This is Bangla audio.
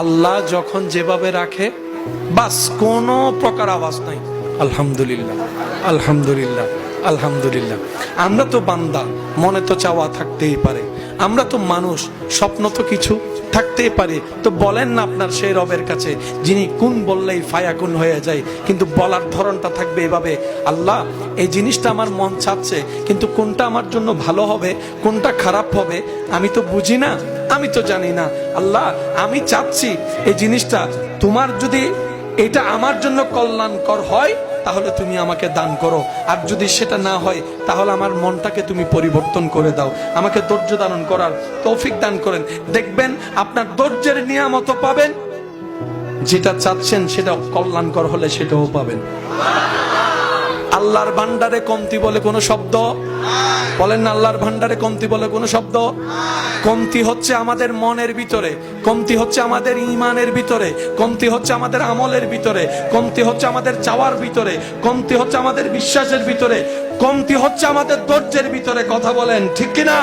আল্লাহ যখন যেভাবে রাখে বাস কোনো প্রকার আওয়াজ নাই, আলহামদুলিল্লাহ আলহামদুলিল্লাহ আলহামদুলিল্লাহ। আমরা তো বান্দা, মনে তো চাওয়া থাকতেই পারে, আমরা তো মানুষ, স্বপ্ন তো কিছু থাকতেই পারে। তো বলেন না আপনার সেই রবের কাছে যিনি কোন বললেই ফায়াকুন হয়ে যায়, কিন্তু বলার ধরনটা থাকবে এভাবে, আল্লাহ এই জিনিসটা আমার মন চাচ্ছে, কিন্তু কোনটা আমার জন্য ভালো হবে কোনটা খারাপ হবে আমি তো বুঝি না, আমি তো জানি না। আল্লাহ আমি চাচ্ছি এই জিনিসটা তোমার যদি এটা আমার জন্য কল্যাণকর হয় তাহলে তুমি আমাকে দান করো, আর যদি সেটা না হয় তাহলে আমার মনটাকে তুমি পরিবর্তন করে দাও, আমাকে ধৈর্য ধারণ করার তৌফিক দান করেন। দেখবেন আপনার ধৈর্যের নিয়ামত পাবেন, যেটা চাচ্ছেন সেটা কল্যাণকর হলে সেটাও পাবেন। আল্লাহর ভান্ডারে কমতি বলে কোনো শব্দ বলেন না, আল্লাহর ভান্ডারে কমতি বলে কোনো শব্দ। কমতি হচ্ছে আমাদের মনের ভিতরে, কমতি হচ্ছে আমাদের ঈমানের ভিতরে, কমতি হচ্ছে আমাদের আমলের ভিতরে, কমতি হচ্ছে আমাদের চাওয়ার ভিতরে, কমতি হচ্ছে আমাদের বিশ্বাসের ভিতরে, কমতি হচ্ছে আমাদের ধৈর্যের ভিতরে। কথা বলেন ঠিক কিনা?